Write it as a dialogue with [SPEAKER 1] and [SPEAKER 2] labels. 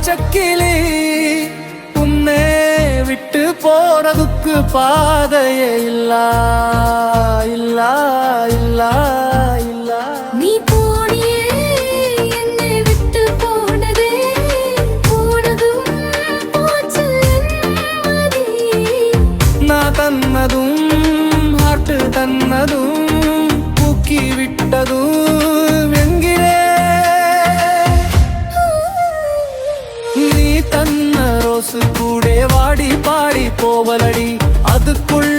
[SPEAKER 1] பச்சக்கிளி உன்னே விட்டு போறதுக்கு பாதையே இல்லா இல்லா இல்லா இல்லா.
[SPEAKER 2] நீ போனியே என்னை விட்டு போனதே போனதும் போச்சு மதி.
[SPEAKER 1] நான் தன்னதும் ஹார்ட் தன்னதும் பூக்கி விட்டதும் எங்கிலே. நீ தன்ன ரோசு கூட வாடி பாடி போவலடி அதுக்குள்ள